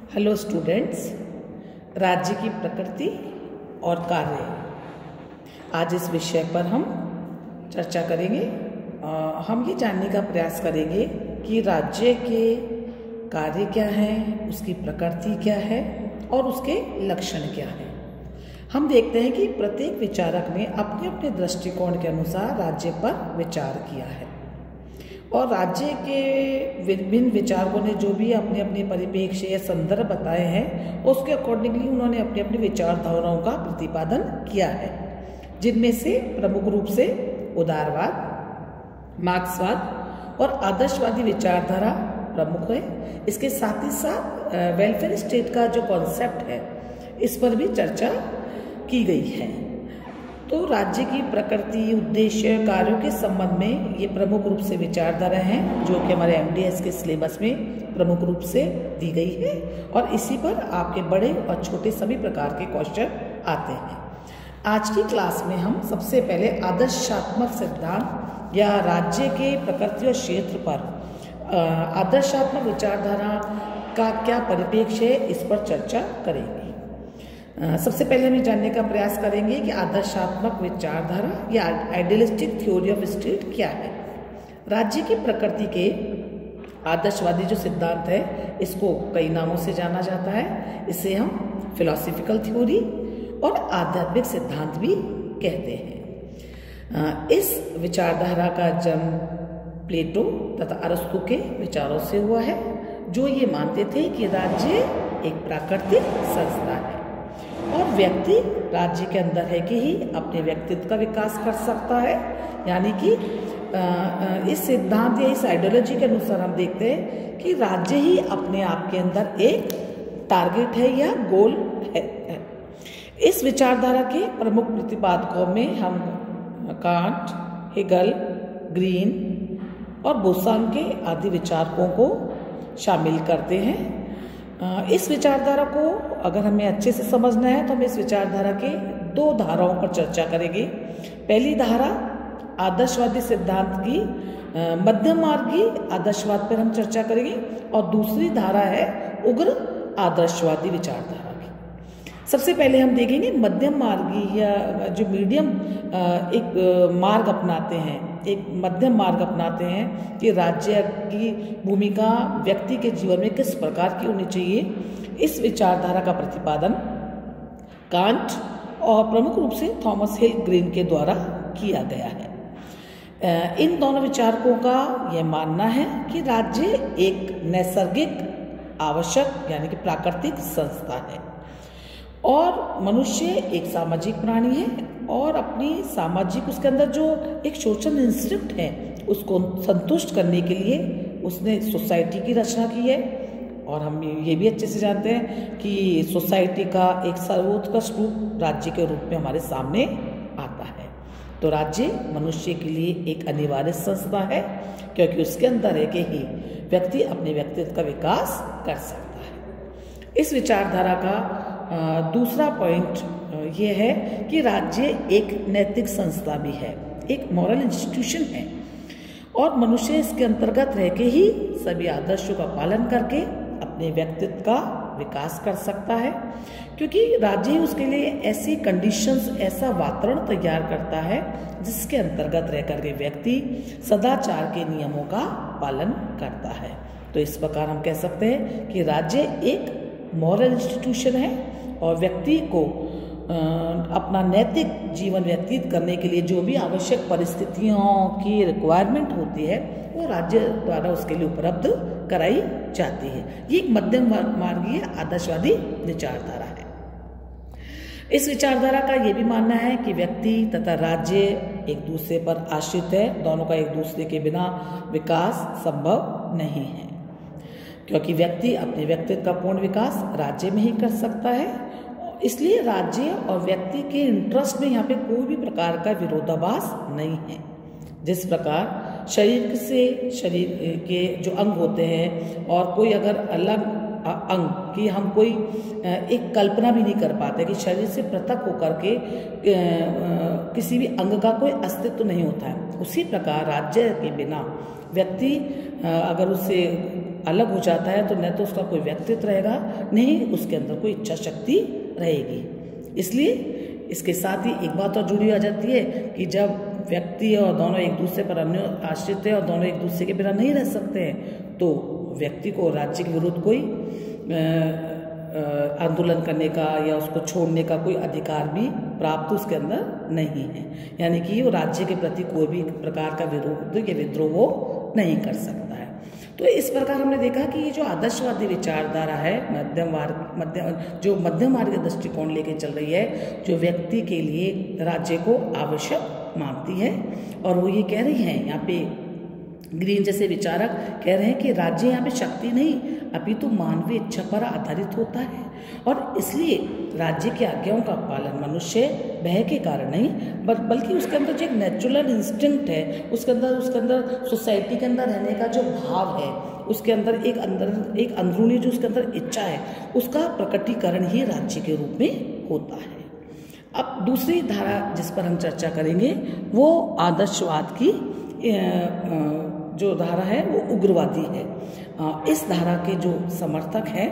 Hello students, राज्य की प्रकृति और कार्य, आज इस विषय पर हम चर्चा करेंगे। हम ये जानने का प्रयास करेंगे कि राज्य के कार्य क्या हैं, उसकी प्रकृति क्या है और उसके लक्षण क्या हैं। हम देखते हैं कि प्रत्येक विचारक ने अपने अपने दृष्टिकोण के अनुसार राज्य पर विचार किया है और राज्य के विभिन्न विचारकों ने जो भी अपने अपने परिप्रेक्ष्य या संदर्भ बताए हैं उसके अकॉर्डिंगली उन्होंने अपने अपने विचारधाराओं का प्रतिपादन किया है, जिनमें से प्रमुख रूप से उदारवाद, मार्क्सवाद और आदर्शवादी विचारधारा प्रमुख है। इसके साथ ही साथ वेलफेयर स्टेट का जो कॉन्सेप्ट है इस पर भी चर्चा की गई है। तो राज्य की प्रकृति, उद्देश्य, कार्यों के संबंध में ये प्रमुख रूप से विचारधारा हैं जो कि हमारे एमडीएस के सिलेबस में प्रमुख रूप से दी गई है और इसी पर आपके बड़े और छोटे सभी प्रकार के क्वेश्चन आते हैं। आज की क्लास में हम सबसे पहले आदर्शात्मक सिद्धांत या राज्य के प्रकृति और क्षेत्र पर आदर्शात्मक विचारधारा का क्या परिप्रेक्ष्य है इस पर चर्चा करेंगे। सबसे पहले हम ये जानने का प्रयास करेंगे कि आदर्शात्मक विचारधारा या आइडियलिस्टिक थ्योरी ऑफ स्टेट क्या है। राज्य की प्रकृति के आदर्शवादी जो सिद्धांत है इसको कई नामों से जाना जाता है। इसे हम फिलॉसफिकल थ्योरी और आध्यात्मिक सिद्धांत भी कहते हैं। इस विचारधारा का जन्म प्लेटो तथा अरस्तु के विचारों से हुआ है, जो ये मानते थे कि राज्य एक प्राकृतिक संस्था है और व्यक्ति राज्य के अंदर है कि ही अपने व्यक्तित्व का विकास कर सकता है। यानी कि इस सिद्धांत या इस आइडियोलॉजी के अनुसार हम देखते हैं कि राज्य ही अपने आप के अंदर एक टारगेट है या गोल है। इस विचारधारा के प्रमुख प्रतिपादकों में हम कांट, हेगल, ग्रीन और बोसांग के आदि विचारकों को शामिल करते हैं। इस विचारधारा को अगर हमें अच्छे से समझना है तो हम इस विचारधारा के दो धाराओं पर चर्चा करेंगे। पहली धारा आदर्शवादी सिद्धांत की मध्यम मार्गी आदर्शवाद पर हम चर्चा करेंगे और दूसरी धारा है उग्र आदर्शवादी विचारधारा की। सबसे पहले हम देखेंगे मध्यम मार्गी या जो मीडियम एक मार्ग अपनाते हैं, एक मध्यम मार्ग अपनाते हैं कि राज्य की भूमिका व्यक्ति के जीवन में किस प्रकार की होनी चाहिए। इस विचारधारा का प्रतिपादन कांट और प्रमुख रूप से थॉमस हिल ग्रीन के द्वारा किया गया है। इन दोनों विचारकों का यह मानना है कि राज्य एक नैसर्गिक, आवश्यक यानी कि प्राकृतिक संस्था है और मनुष्य एक सामाजिक प्राणी है और अपनी सामाजिक उसके अंदर जो एक सोशल इंस्टिंक्ट है उसको संतुष्ट करने के लिए उसने सोसाइटी की रचना की है। और हम ये भी अच्छे से जानते हैं कि सोसाइटी का एक सर्वोत्कृष्ट रूप राज्य के रूप में हमारे सामने आता है। तो राज्य मनुष्य के लिए एक अनिवार्य संस्था है क्योंकि उसके अंदर है कि ही व्यक्ति अपने व्यक्तित्व का विकास कर सकता है। इस विचारधारा का दूसरा पॉइंट ये है कि राज्य एक नैतिक संस्था भी है, एक मॉरल इंस्टीट्यूशन है और मनुष्य इसके अंतर्गत रह के ही सभी आदर्शों का पालन करके अपने व्यक्तित्व का विकास कर सकता है, क्योंकि राज्य ही उसके लिए ऐसी कंडीशंस, ऐसा वातावरण तैयार करता है जिसके अंतर्गत रह करके व्यक्ति सदाचार के नियमों का पालन करता है। तो इस प्रकार हम कह सकते हैं कि राज्य एक मॉरल इंस्टीट्यूशन है और व्यक्ति को अपना नैतिक जीवन व्यतीत करने के लिए जो भी आवश्यक परिस्थितियों की रिक्वायरमेंट होती है वो राज्य द्वारा उसके लिए उपलब्ध कराई जाती है। ये एक मध्यम मार्गीय आदर्शवादी विचारधारा है। इस विचारधारा का ये भी मानना है कि व्यक्ति तथा राज्य एक दूसरे पर आश्रित है, दोनों का एक दूसरे के बिना विकास संभव नहीं है, क्योंकि व्यक्ति अपने व्यक्तित्व का पूर्ण विकास राज्य में ही कर सकता है। इसलिए राज्य और व्यक्ति के इंटरेस्ट में यहाँ पे कोई भी प्रकार का विरोधाभास नहीं है। जिस प्रकार शरीर के जो अंग होते हैं और कोई अगर अलग अंग की हम कोई एक कल्पना भी नहीं कर पाते कि शरीर से पृथक होकर के किसी भी अंग का कोई अस्तित्व नहीं होता है, उसी प्रकार राज्य के बिना व्यक्ति अगर उसे अलग हो जाता है तो न तो उसका कोई व्यक्तित्व रहेगा, न ही उसके अंदर कोई इच्छा शक्ति रहेगी। इसलिए इसके साथ ही एक बात और जुड़ी आ जाती है कि जब व्यक्ति और दोनों एक दूसरे पर अन्य आश्रित है और दोनों एक दूसरे के बिना नहीं रह सकते हैं, तो व्यक्ति को राज्य के विरुद्ध कोई आंदोलन करने का या उसको छोड़ने का कोई अधिकार भी प्राप्त उसके अंदर नहीं है। यानी कि वो राज्य के प्रति कोई भी प्रकार का विरोध या विद्रोह वो नहीं कर सकता है। तो इस प्रकार हमने देखा कि ये जो आदर्शवादी विचारधारा है, मध्यम मार्ग का दृष्टिकोण लेके चल रही है, जो व्यक्ति के लिए राज्य को आवश्यक मानती है। और वो ये कह रही हैं, यहाँ पे ग्रीन जैसे विचारक कह रहे हैं कि राज्य यहाँ पे शक्ति नहीं अपितु मानवीय इच्छा पर आधारित होता है, और इसलिए राज्य की आज्ञाओं का पालन मनुष्य भय के कारण नहीं बल्कि उसके अंदर जो एक नेचुरल इंस्टिंक्ट है, उसके अंदर सोसाइटी के अंदर रहने का जो भाव है, उसके अंदर एक अंदरूनी जो उसके अंदर इच्छा है, उसका प्रकटीकरण ही राज्य के रूप में होता है। अब दूसरी धारा जिस पर हम चर्चा करेंगे वो आदर्शवाद की जो धारा है वो उग्रवादी है। इस धारा के जो समर्थक हैं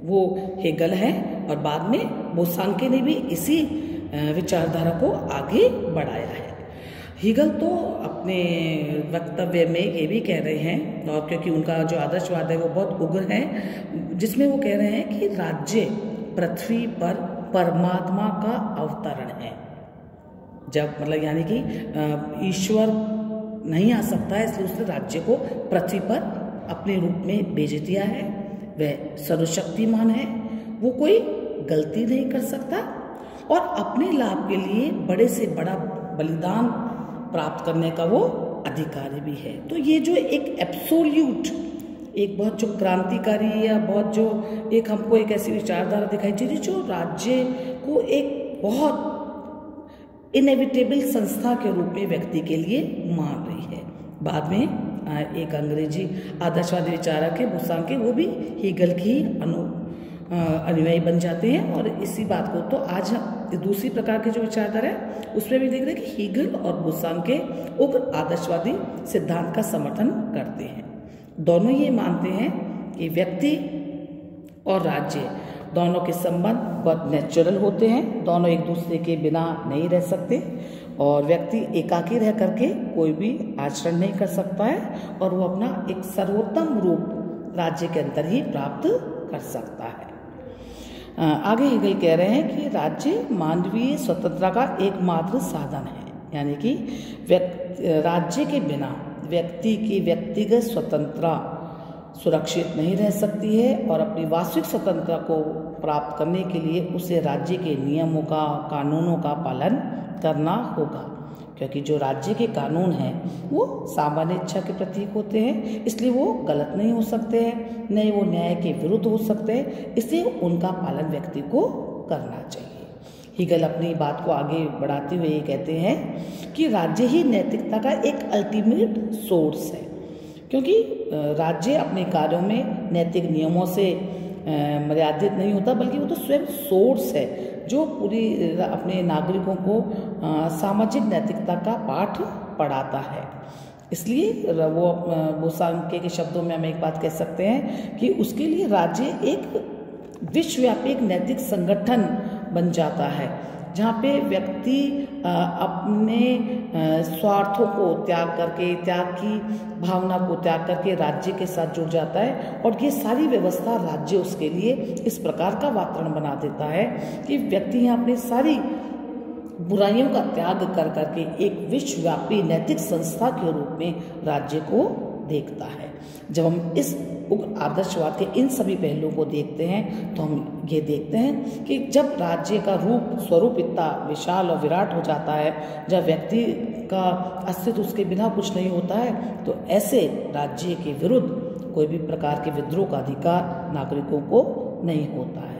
वो हेगल है, और बाद में बोसांके ने भी इसी विचारधारा को आगे बढ़ाया है। हेगल तो अपने वक्तव्य में ये भी कह रहे हैं, और क्योंकि उनका जो आदर्शवाद है वो बहुत उग्र है, जिसमें वो कह रहे हैं कि राज्य पृथ्वी पर परमात्मा का अवतरण है। जब मतलब यानी कि ईश्वर नहीं आ सकता है, इसलिए उसने राज्य को पृथ्वी पर अपने रूप में भेज दिया है। वह सर्वशक्तिमान है, वो कोई गलती नहीं कर सकता, और अपने लाभ के लिए बड़े से बड़ा बलिदान प्राप्त करने का वो अधिकारी भी है। तो ये जो एक एब्सोल्यूट, एक बहुत जो क्रांतिकारी या बहुत जो एक हमको एक ऐसी विचारधारा दिखाई देती जो राज्य को एक बहुत इनएविटेबल संस्था के रूप में व्यक्ति के लिए मान रही है। बाद में एक अंग्रेजी आदर्शवादी विचारक है बोसांके, वो भी हेगल की अनुयायी बन जाते हैं। और इसी बात को तो आज दूसरी प्रकार के जो विचारधारा है उसमें भी देख रहे हैं कि हेगल और बोसांके उग्र आदर्शवादी सिद्धांत का समर्थन करते हैं। दोनों ये मानते हैं कि व्यक्ति और राज्य दोनों के संबंध बहुत नेचुरल होते हैं, दोनों एक दूसरे के बिना नहीं रह सकते, और व्यक्ति एकाकी रह करके कोई भी आचरण नहीं कर सकता है, और वो अपना एक सर्वोत्तम रूप राज्य के अंदर ही प्राप्त कर सकता है। आगे हेगल कह रहे हैं कि राज्य मानवीय स्वतंत्रता का एकमात्र साधन है, यानी कि राज्य के बिना व्यक्ति की व्यक्तिगत स्वतंत्रता सुरक्षित नहीं रह सकती है, और अपनी वास्तविक स्वतंत्रता को प्राप्त करने के लिए उसे राज्य के नियमों का, कानूनों का पालन करना होगा। क्योंकि जो राज्य के कानून हैं वो सामान्य इच्छा के प्रतीक होते हैं, इसलिए वो गलत नहीं हो सकते हैं, न ही वो न्याय के विरुद्ध हो सकते हैं, इसलिए उनका पालन व्यक्ति को करना चाहिए। हेगल अपनी बात को आगे बढ़ाते हुए ये कहते हैं कि राज्य ही नैतिकता का एक अल्टीमेट सोर्स है, क्योंकि राज्य अपने कार्यों में नैतिक नियमों से मर्यादित नहीं होता, बल्कि वो तो स्वयं सोर्स है जो पूरी अपने नागरिकों को सामाजिक नैतिकता का पाठ पढ़ाता है। इसलिए वो बोसांके के शब्दों में हम एक बात कह सकते हैं कि उसके लिए राज्य एक विश्वव्यापी एक नैतिक संगठन बन जाता है, जहाँ पे व्यक्ति अपने स्वार्थों को त्याग करके, त्याग की भावना को त्याग करके राज्य के साथ जुड़ जाता है, और ये सारी व्यवस्था राज्य उसके लिए इस प्रकार का वातावरण बना देता है कि व्यक्ति यहाँ अपनी सारी बुराइयों का त्याग कर करके एक विश्वव्यापी नैतिक संस्था के रूप में राज्य को देखता है। जब हम इस उग्र आदर्शवाद के इन सभी पहलुओं को देखते हैं तो हम ये देखते हैं कि जब राज्य का स्वरूप इतना विशाल और विराट हो जाता है, जब व्यक्ति का अस्तित्व उसके बिना कुछ नहीं होता है, तो ऐसे राज्य के विरुद्ध कोई भी प्रकार के विद्रोह का अधिकार नागरिकों को नहीं होता है।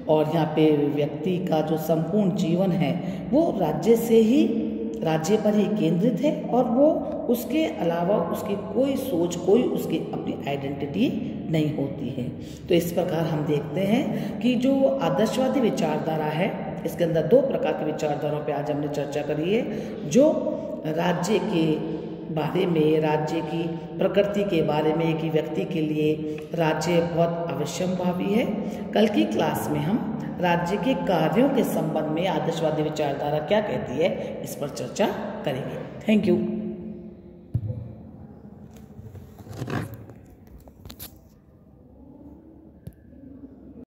और यहाँ पे व्यक्ति का जो संपूर्ण जीवन है वो राज्य पर ही केंद्रित है, और वो उसके अलावा उसकी कोई सोच, कोई उसकी अपनी आइडेंटिटी नहीं होती है। तो इस प्रकार हम देखते हैं कि जो आदर्शवादी विचारधारा है, इसके अंदर दो प्रकार की विचारधाराओं पे आज हमने चर्चा करी है। जो राज्य के बारे में, राज्य की प्रकृति के बारे में कि व्यक्ति के लिए राज्य बहुत अवश्यंभावी है। कल की क्लास में हम राज्य के कार्यों के संबंध में आदर्शवादी विचारधारा क्या कहती है इस पर चर्चा करेंगे। Thank you.